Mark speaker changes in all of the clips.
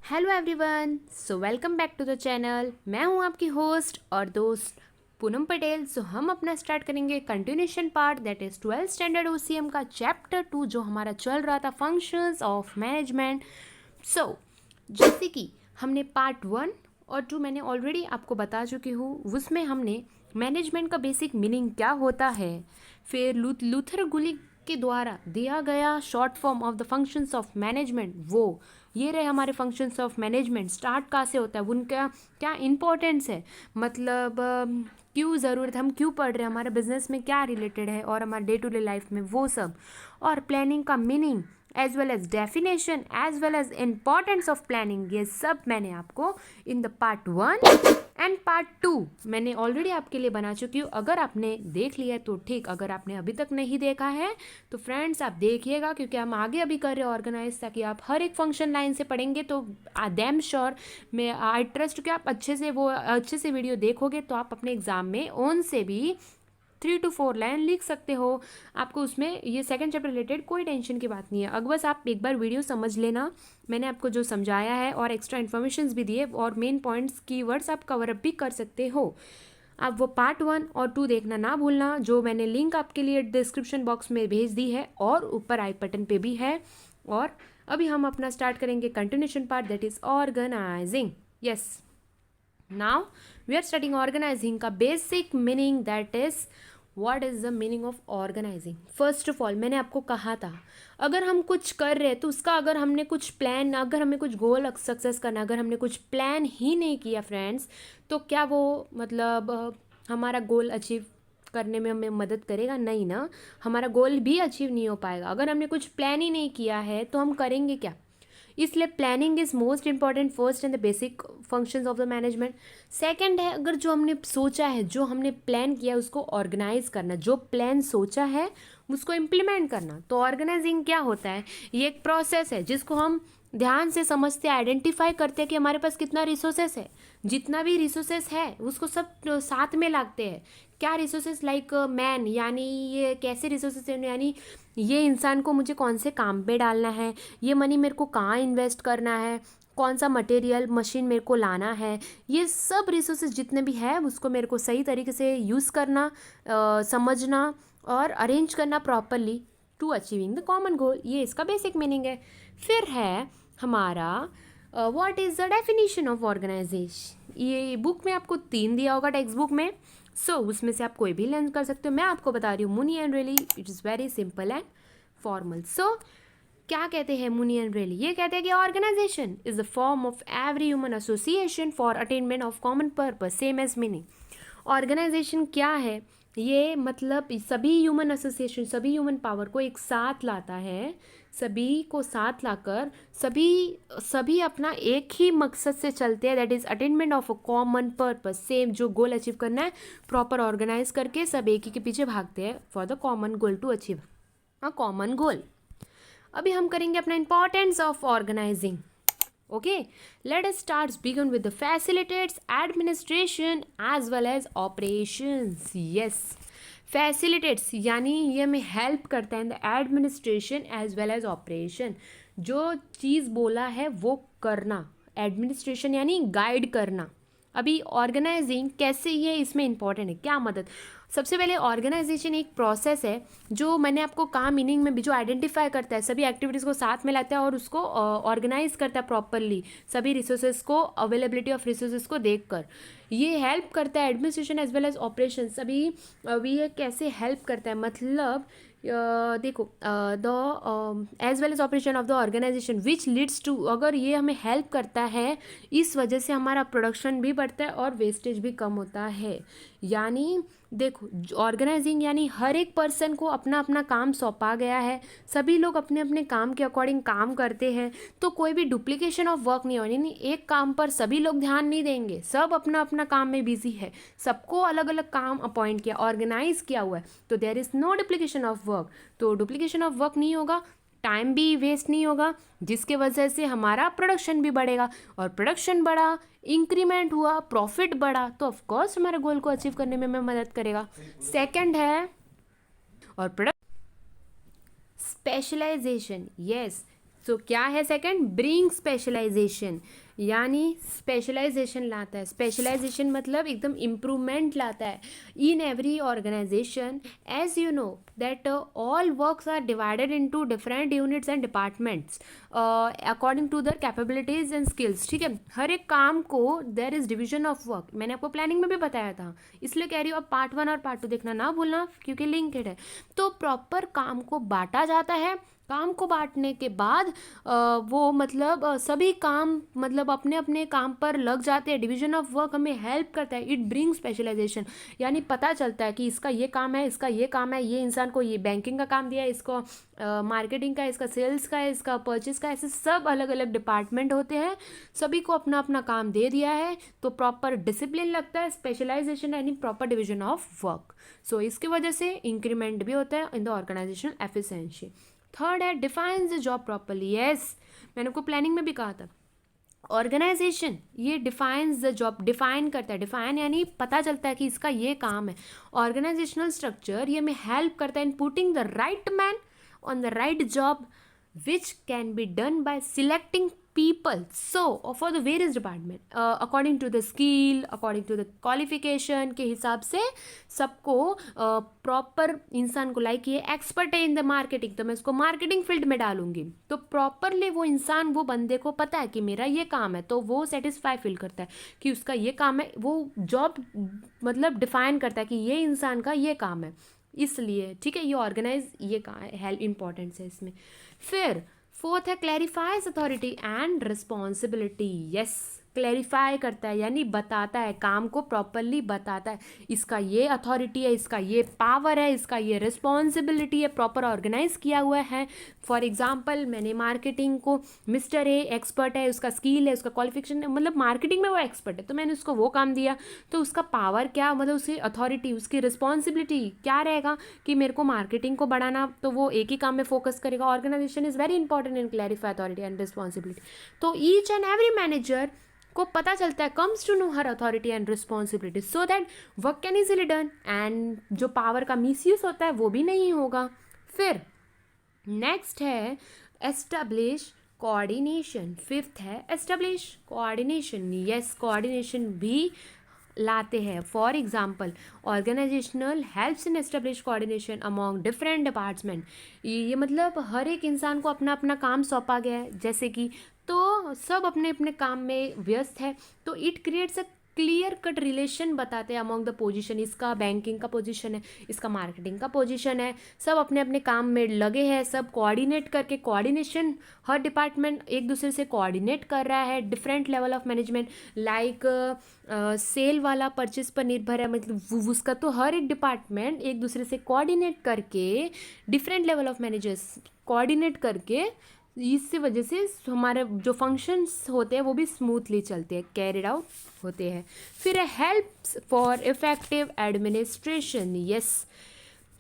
Speaker 1: Hello everyone, so welcome back to the channel. मैं हूं आपकी होस्ट और दोस्त पूनम पटेल। सो हम अपना स्टार्ट करेंगे continuation part, that is 12th standard OCM का चैप्टर 2 जो हमारा चल रहा था, फंक्शंस ऑफ मैनेजमेंट। सो जैसे कि हमने पार्ट 1 और 2 मैंने ऑलरेडी आपको बता चुकी हूँ, उसमें हमने मैनेजमेंट का बेसिक मीनिंग क्या होता है, फिर लूथर गुलिक के द्वारा दिया गया short form of the functions of management, वो ये रहे हमारे फंक्शंस ऑफ मैनेजमेंट। स्टार्ट कहाँ से होता है, उनका क्या इंपॉर्टेंस है, मतलब क्यों ज़रूरत है, हम क्यों पढ़ रहे हैं, हमारे बिजनेस में क्या रिलेटेड है और हमारे डे टू डे लाइफ में वो सब, और प्लानिंग का meaning as well as definition as well as importance of planning, ये सब मैंने आपको in the part 1 and part 2 मैंने ऑलरेडी आपके लिए बना चुकी हूँ। अगर आपने देख लिया है तो ठीक, अगर आपने अभी तक नहीं देखा है तो फ्रेंड्स आप देखिएगा, क्योंकि हम आगे अभी कर रहे हैं ऑर्गेनाइज, ताकि आप हर एक फंक्शन लाइन से पढ़ेंगे तो डैम श्योर, मैं आई ट्रस्ट कि आप अच्छे से वीडियो देखोगे तो आप अपने एग्जाम में ओन से भी 3 to 4 लाइन लिख सकते हो। आपको उसमें ये सेकंड चैप्टर रिलेटेड कोई टेंशन की बात नहीं है। अगर बस आप एक बार वीडियो समझ लेना, मैंने आपको जो समझाया है और एक्स्ट्रा इन्फॉर्मेशन भी दिए और मेन पॉइंट्स कीवर्ड्स आप कवर अप भी कर सकते हो। आप वो पार्ट 1 और 2 देखना ना भूलना, जो मैंने लिंक आपके लिए डिस्क्रिप्शन बॉक्स में भेज दी है और ऊपर आई बटन पे भी है। और अभी हम अपना स्टार्ट करेंगे continuation part, that is organizing. Yes, now we are starting organizing का basic meaning, that is what is the meaning of organizing. First of all मैंने आपको कहा था, अगर हम कुछ कर रहे हैं तो उसका अगर हमने कुछ प्लान, अगर हमें कुछ गोल सक्सेस करना, अगर हमने कुछ प्लान ही नहीं किया फ्रेंड्स, तो क्या वो मतलब हमारा गोल अचीव करने में हमें मदद करेगा? नहीं ना, हमारा गोल भी अचीव नहीं हो पाएगा। अगर हमने कुछ प्लान ही नहीं किया है तो हम करेंगे क्या? इसलिए planning is most important first and the basic functions of the management. Second है, अगर जो हमने सोचा है, जो हमने प्लान किया है, उसको ऑर्गेनाइज करना, जो प्लान सोचा है उसको इम्प्लीमेंट करना। तो ऑर्गेनाइजिंग क्या होता है? ये एक प्रोसेस है जिसको हम ध्यान से समझते हैं, आइडेंटिफाई करते हैं कि हमारे पास कितना रिसोर्सेस है, जितना भी रिसोर्सेस है उसको सब साथ में लाते हैं। क्या रिसोर्सेस? लाइक मैन, यानी ये कैसे रिसोर्सेस है, यानी ये इंसान को मुझे कौन से काम पे डालना है, ये मनी मेरे को कहाँ इन्वेस्ट करना है, कौन सा मटेरियल मशीन मेरे को लाना है, ये सब रिसोर्सेज जितने भी है उसको मेरे को सही तरीके से यूज़ करना, समझना और अरेंज करना properly to achieving the common goal. ये इसका बेसिक मीनिंग है। फिर है हमारा what is the definition of organisation. ये बुक में आपको 3 दिया होगा टेक्स्ट बुक में, उसमें से आप कोई भी लर्न कर सकते हो। मैं आपको बता रही हूँ Mooney and Reiley, it is very simple and formal. क्या कहते हैं मुनी एंड रेली? ये कहते हैं कि organisation is the form of every human association for attainment of common purpose, same as meaning. Organisation क्या है? ये मतलब सभी ह्यूमन एसोसिएशन, सभी ह्यूमन पावर को एक साथ लाता है, सभी को साथ लाकर सभी सभी अपना एक ही मकसद से चलते हैं, that is attainment of a common purpose. Same जो गोल अचीव करना है, प्रॉपर ऑर्गेनाइज करके सब एक ही के पीछे भागते हैं for the common goal, to achieve a common goal. अभी हम करेंगे अपना importance of organising. Okay, let us start begin with the facilitates administration as well as operations. Yes, facilitates यानी ये हमें हेल्प करता है in the administration as well as operation. जो चीज़ बोला है वो करना, एडमिनिस्ट्रेशन यानी गाइड करना। अभी ऑर्गेनाइजिंग कैसे, ये इसमें इंपॉर्टेंट है, क्या मदद? सबसे पहले ऑर्गेनाइजेशन एक प्रोसेस है जो मैंने आपको कहा मीनिंग में भी, जो आइडेंटिफाई करता है, सभी एक्टिविटीज़ को साथ में लाता है और उसको ऑर्गेनाइज करता है प्रॉपरली, सभी रिसोर्सेज को, अवेलेबिलिटी ऑफ रिसोर्सेज को देखकर। ये हेल्प करता है administration as well as operation. सभी अभी ये कैसे हेल्प करता है, मतलब देखो, the as well as operation of the organisation which leads to, अगर ये हमें हेल्प करता है, इस वजह से हमारा प्रोडक्शन भी बढ़ता है और वेस्टेज भी कम होता है। यानी देखो, ऑर्गेनाइजिंग यानी हर एक पर्सन को अपना अपना काम सौंपा गया है, सभी लोग अपने अपने काम के अकॉर्डिंग काम करते हैं, तो कोई भी डुप्लीकेशन ऑफ वर्क नहीं होनी। नहीं, एक काम पर सभी लोग ध्यान नहीं देंगे, सब अपना अपना काम में बिजी है, सबको अलग अलग काम अपॉइंट किया, ऑर्गेनाइज किया हुआ है, तो there is no duplication of work. तो डुप्लीकेशन ऑफ वर्क नहीं होगा, टाइम भी वेस्ट नहीं होगा, जिसके वजह से हमारा प्रोडक्शन भी बढ़ेगा, और प्रोडक्शन बढ़ा, इंक्रीमेंट हुआ, प्रॉफिट बढ़ा, तो ऑफकोर्स हमारे गोल को अचीव करने में मदद करेगा। सेकंड है और प्रोडक्ट स्पेशलाइजेशन, यस। सो क्या है सेकंड, ब्रिंग स्पेशलाइजेशन, यानी स्पेशलाइजेशन लाता है। स्पेशलाइजेशन मतलब एकदम इम्प्रूवमेंट लाता है in every organisation. As you know that all works are divided into different units and departments according to their capabilities and skills, ठीक है। हर एक काम को there is division of work, मैंने आपको प्लानिंग में भी बताया था, इसलिए कह रही हूँ अब पार्ट 1 और पार्ट 2 देखना ना भूलना क्योंकि लिंक्ड है। तो प्रॉपर काम को बांटा जाता है। काम को बांटने के बाद वो मतलब सभी काम मतलब अपने अपने काम पर लग जाते हैं। डिवीजन ऑफ वर्क हमें हेल्प करता है, इट ब्रिंग स्पेशलाइजेशन, यानी पता चलता है कि इसका ये काम है, इसका ये काम है, ये इंसान को ये बैंकिंग का काम दिया है, इसको मार्केटिंग का है, इसका सेल्स का है, इसका परचेज का है, ऐसे सब अलग अलग डिपार्टमेंट होते हैं, सभी को अपना अपना काम दे दिया है, तो प्रॉपर डिसिप्लिन लगता है। स्पेशलाइजेशन यानी proper division of work. So इसकी वजह से इंक्रीमेंट भी होता है in the organizational efficiency. Third है defines the job properly, yes, मैंने आपको प्लानिंग में भी कहा था। ऑर्गेनाइजेशन ये डिफाइंस द जॉब, डिफाइन करता है, डिफाइन यानी पता चलता है कि इसका ये काम है। ऑर्गेनाइजेशनल स्ट्रक्चर ये हमें हेल्प करता है in putting the right man on the right job which can be done by selecting people so for the various department according to the skill, according to the qualification के हिसाब से सबको proper इंसान को like ये expert है in the marketing तो मैं इसको मार्केटिंग फील्ड में डालूंगी, तो प्रॉपरली वो इंसान वो बंदे को पता है कि मेरा ये काम है, तो वो सेटिस्फाई फील करता है कि उसका ये काम है। वो जॉब मतलब डिफाइन करता है कि ये इंसान का ये काम है, इसलिए ठीक है ये ऑर्गेनाइज ये हेल्प इंपॉर्टेंस है इसमें। फिर फोर्थ है clarifies authority and responsibility, yes, clarify करता है यानी बताता है, काम को प्रॉपरली बताता है, इसका ये अथॉरिटी है, इसका ये पावर है, इसका ये रिस्पॉन्सिबिलिटी है, प्रॉपर ऑर्गेनाइज किया हुआ है। फॉर एग्जांपल मैंने मार्केटिंग को मिस्टर ए एक्सपर्ट है, उसका स्किल है, उसका क्वालिफिकेशन है, मतलब मार्केटिंग में वो एक्सपर्ट है, तो मैंने उसको वो काम दिया, तो उसका पावर क्या मतलब उसकी अथॉरिटी, उसकी रिस्पॉन्सिबिलिटी क्या रहेगा कि मेरे को मार्केटिंग को बढ़ाना, तो वो एक ही काम में फोकस करेगा। Organisation is very important in clarify authority and responsibility. तो ईच एंड एवरी मैनेजर को पता चलता है, कम्स टू नो हर authority and responsibility so that work can easily done, and जो पावर का मिसयूज होता है वो भी नहीं होगा। फिर नेक्स्ट है एस्टेब्लिश कोऑर्डिनेशन, फिफ्थ है एस्टेब्लिश कोऑर्डिनेशन, यस, कोऑर्डिनेशन भी लाते हैं। For example organisational helps in establish coordination among different department, ये मतलब हर एक इंसान को अपना अपना काम सौंपा गया है, जैसे कि तो सब अपने अपने काम में व्यस्त है, तो it creates a clear cut relation बताते हैं अमॉन्ग द पोजीशन, इसका बैंकिंग का पोजीशन है, इसका मार्केटिंग का पोजीशन है, सब अपने अपने काम में लगे हैं, सब कोऑर्डिनेट करके, कोऑर्डिनेशन हर डिपार्टमेंट एक दूसरे से कोऑर्डिनेट कर रहा है। Different level of management like sale वाला परचेज पर निर्भर है, मतलब उसका तो हर एक डिपार्टमेंट एक दूसरे से कोऑर्डिनेट करके, different level of managers coordinate करके, इससे वजह से हमारे जो फंक्शंस होते हैं वो भी स्मूथली चलते हैं, कैरिड आउट होते हैं। फिर helps for effective administration, yes,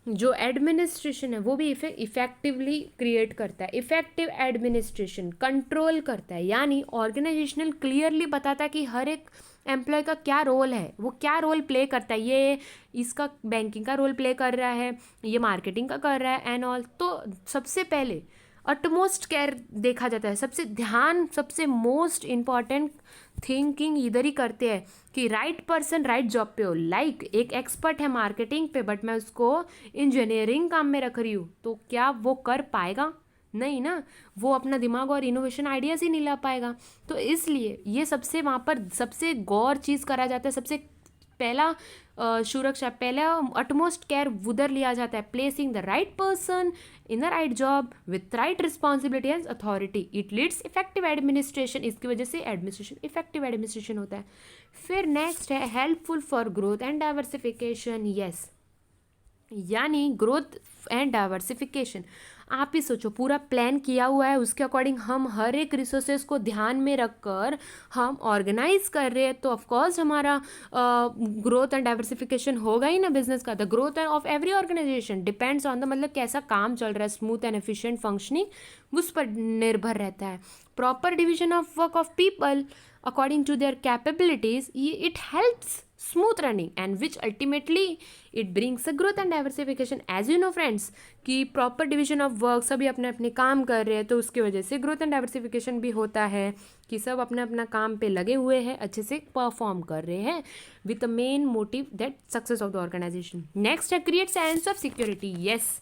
Speaker 1: जो एडमिनिस्ट्रेशन है वो भी इफेक्टिवली क्रिएट करता है। इफेक्टिव एडमिनिस्ट्रेशन कंट्रोल करता है, यानी ऑर्गेनाइजेशनल क्लियरली बताता है कि हर एक एम्प्लॉय का क्या रोल है, वो क्या रोल प्ले करता है, ये इसका बैंकिंग का रोल प्ले कर रहा है, ये मार्केटिंग का कर रहा है एंड ऑल। तो सबसे पहले अटमोस्ट केयर देखा जाता है, सबसे ध्यान, सबसे मोस्ट इम्पॉर्टेंट थिंकिंग इधर ही करते हैं कि राइट पर्सन राइट जॉब पे हो। लाइक एक एक्सपर्ट है मार्केटिंग पे बट मैं उसको इंजीनियरिंग काम में रख रही हूँ, तो क्या वो कर पाएगा? नहीं ना, वो अपना दिमाग और इनोवेशन आइडियाज़ ही नहीं ला पाएगा। तो इसलिए ये सबसे वहाँ पर सबसे गौर चीज़ करा जाता है, सबसे पहला सुरक्षा, पहला अटमोस्ट केयर उधर लिया जाता है, placing the right person in the right job with right responsibility and authority, it leads effective administration, इसकी वजह से एडमिनिस्ट्रेशन इफेक्टिव एडमिनिस्ट्रेशन होता है। फिर नेक्स्ट है helpful for growth and diversification, yes, यानी ग्रोथ एंड डाइवर्सिफिकेशन। आप ही सोचो पूरा प्लान किया हुआ है, उसके अकॉर्डिंग हम हर एक रिसोर्सेज को ध्यान में रखकर हम ऑर्गेनाइज कर रहे हैं, तो ऑफकोर्स हमारा ग्रोथ एंड डाइवर्सिफिकेशन होगा ही ना बिजनेस का। The growth of every organisation depends on the, मतलब कैसा काम चल रहा है, स्मूथ एंड एफिशिएंट फंक्शनिंग उस पर निर्भर रहता है। Proper division of work of people according to their capabilities, it helps smooth running and which ultimately it brings a growth and diversification. As you know friends कि proper division of work, सभी अपने अपने काम कर रहे हैं, तो उसकी वजह से ग्रोथ एंड डाइवर्सिफिकेशन भी होता है कि सब अपना अपना काम पे लगे हुए हैं, अच्छे से परफॉर्म कर रहे हैं with the main motive that success of the organization. Next है create sense of security. Yes,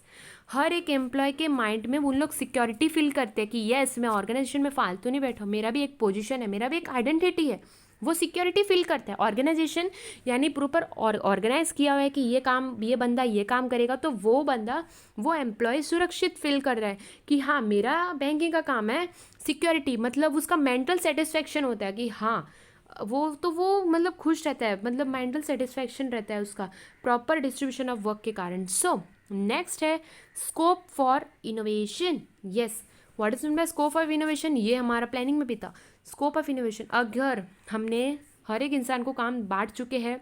Speaker 1: हर एक एम्प्लॉय के माइंड में उन लोग सिक्योरिटी फील करते हैं कि यस, मैं ऑर्गेनाइजेशन में फालतू नहीं बैठा, मेरा भी एक पोजीशन है, मेरा भी एक आइडेंटिटी है। वो सिक्योरिटी फील करता है। ऑर्गेनाइजेशन यानी प्रॉपर ऑर्गेनाइज किया हुआ है कि ये काम, ये बंदा ये काम करेगा, तो वो बंदा, वो एम्प्लॉय सुरक्षित फील कर रहा है कि हाँ मेरा बैंकिंग का काम है। सिक्योरिटी मतलब उसका मेंटल सेटिस्फेक्शन होता है कि हाँ वो मतलब खुश रहता है, मतलब मेंटल सेटिस्फेक्शन रहता है उसका प्रॉपर डिस्ट्रीब्यूशन ऑफ वर्क के कारण। सो नेक्स्ट है scope for innovation. Yes, what is mean by scope of innovation, ये हमारा प्लानिंग में भी था। स्कोप ऑफ इनोवेशन, अगर हमने हर एक इंसान को काम बांट चुके हैं,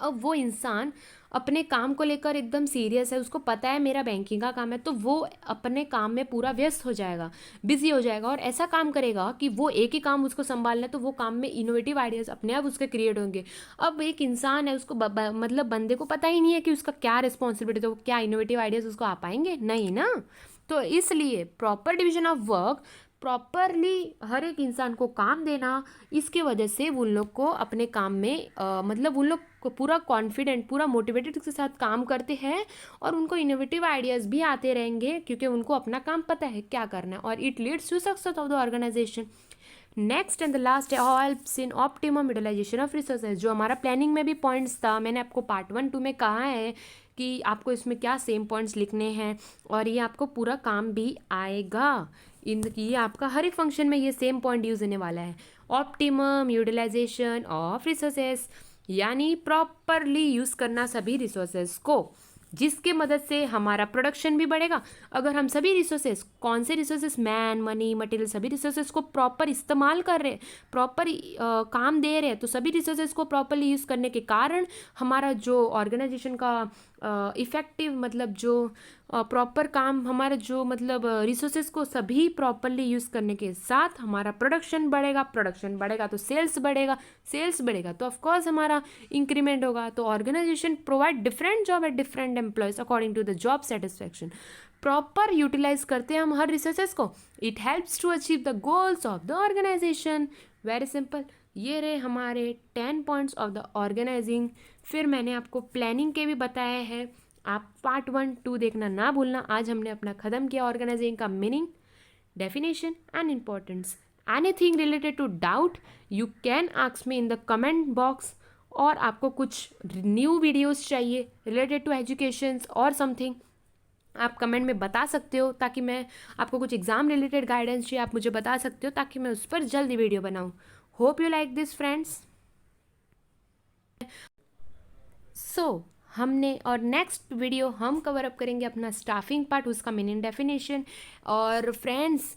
Speaker 1: अब वो इंसान अपने काम को लेकर एकदम सीरियस है, उसको पता है मेरा बैंकिंग का काम है, तो वो अपने काम में पूरा व्यस्त हो जाएगा, बिजी हो जाएगा और ऐसा काम करेगा कि वो एक ही काम उसको संभालना है, तो वो काम में इनोवेटिव आइडियाज़ अपने आप उसके क्रिएट होंगे। अब एक इंसान है, उसको मतलब बंदे को पता ही नहीं है कि उसका क्या रिस्पॉन्सिबिलिटी, तो क्या इनोवेटिव आइडियाज़ उसको आ पाएंगे? नहीं ना। तो इसलिए proper division of work, properly हर एक इंसान को काम देना, इसके वजह से उन लोग को अपने काम में मतलब उन लोग को पूरा कॉन्फिडेंट, पूरा मोटिवेटेड के साथ काम करते हैं और उनको इनोवेटिव आइडियाज़ भी आते रहेंगे क्योंकि उनको अपना काम पता है क्या करना है, और it leads to success of the organization. Next and the last है helps in optimum utilization of resources. जो हमारा प्लानिंग में भी पॉइंट्स था, मैंने आपको पार्ट 1 2 में कहा है कि आपको इसमें क्या सेम पॉइंट्स लिखने हैं और ये आपको पूरा काम भी आएगा। ये आपका हर एक फंक्शन में ये सेम पॉइंट यूज होने वाला है। ऑप्टिमम यूटिलाइजेशन ऑफ रिसोर्सेज यानी प्रॉपरली यूज़ करना सभी रिसोर्सेज को, जिसके मदद से हमारा प्रोडक्शन भी बढ़ेगा। अगर हम सभी रिसोर्सेज, कौन से रिसोर्सेज, मैन, मनी, मटेरियल, सभी रिसोर्सेज को प्रॉपर इस्तेमाल कर रहे हैं, प्रॉपर काम दे रहे हैं, तो सभी रिसोर्सेज को प्रॉपरली यूज़ करने के कारण हमारा जो ऑर्गेनाइजेशन का इफ़ेक्टिव मतलब जो प्रॉपर काम, हमारा जो मतलब रिसोर्सेज को सभी प्रॉपरली यूज़ करने के साथ हमारा प्रोडक्शन बढ़ेगा, प्रोडक्शन बढ़ेगा तो सेल्स बढ़ेगा, सेल्स बढ़ेगा तो ऑफकोर्स हमारा इंक्रीमेंट होगा। तो organisation provide different job at different employees according to the job satisfaction. Proper utilise करते हैं हम हर रिसोर्सेज को, it helps to achieve the goals of the organisation. Very simple, ये रहे हमारे 10 पॉइंट्स ऑफ द ऑर्गेनाइजिंग। फिर मैंने आपको प्लानिंग के भी बताया है, आप पार्ट 1 2 देखना ना भूलना। आज हमने अपना ख़त्म किया ऑर्गेनाइजिंग का meaning, definition and importance. Anything related to doubt you can ask me in the comment box. और आपको कुछ न्यू वीडियोस चाहिए रिलेटेड टू एजुकेशन और समथिंग, आप कमेंट में बता सकते हो, ताकि मैं आपको कुछ एग्ज़ाम रिलेटेड गाइडेंस चाहिए आप मुझे बता सकते हो, ताकि मैं उस पर जल्दी वीडियो बनाऊँ। Hope you like this friends. So हमने और नेक्स्ट वीडियो हम कवर अप करेंगे अपना स्टाफिंग पार्ट, उसका मीनिंग, डेफिनेशन। और friends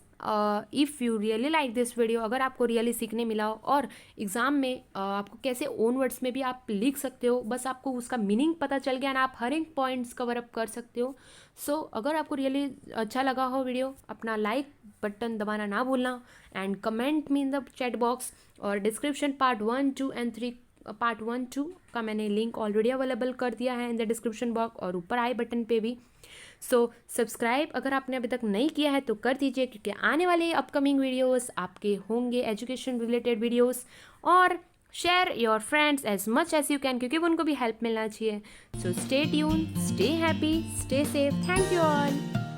Speaker 1: if you really like this video, अगर आपको रियली सीखने मिला हो और एग्ज़ाम में आपको कैसे ओन वर्ड्स में भी आप लिख सकते हो, बस आपको उसका मीनिंग पता चल गया ना, आप हर एक पॉइंट्स कवर अप कर सकते हो। सो अगर आपको रियली अच्छा लगा हो वीडियो, अपना लाइक बटन दबाना ना भूलना and comment me in the chat box. और डिस्क्रिप्शन पार्ट 1 2 एंड 3 पार्ट 1 2 का मैंने लिंक ऑलरेडी अवेलेबल कर दिया है इन द डिस्क्रिप्शन बॉक्स और ऊपर आई बटन पे भी। सो सब्सक्राइब अगर आपने अभी तक नहीं किया है तो कर दीजिए, क्योंकि आने वाले अपकमिंग वीडियोस आपके होंगे एजुकेशन रिलेटेड वीडियोस। और share your friends as much as you can, क्योंकि उनको भी हेल्प मिलना चाहिए। So stay tune, stay happy, stay safe. Thank you all.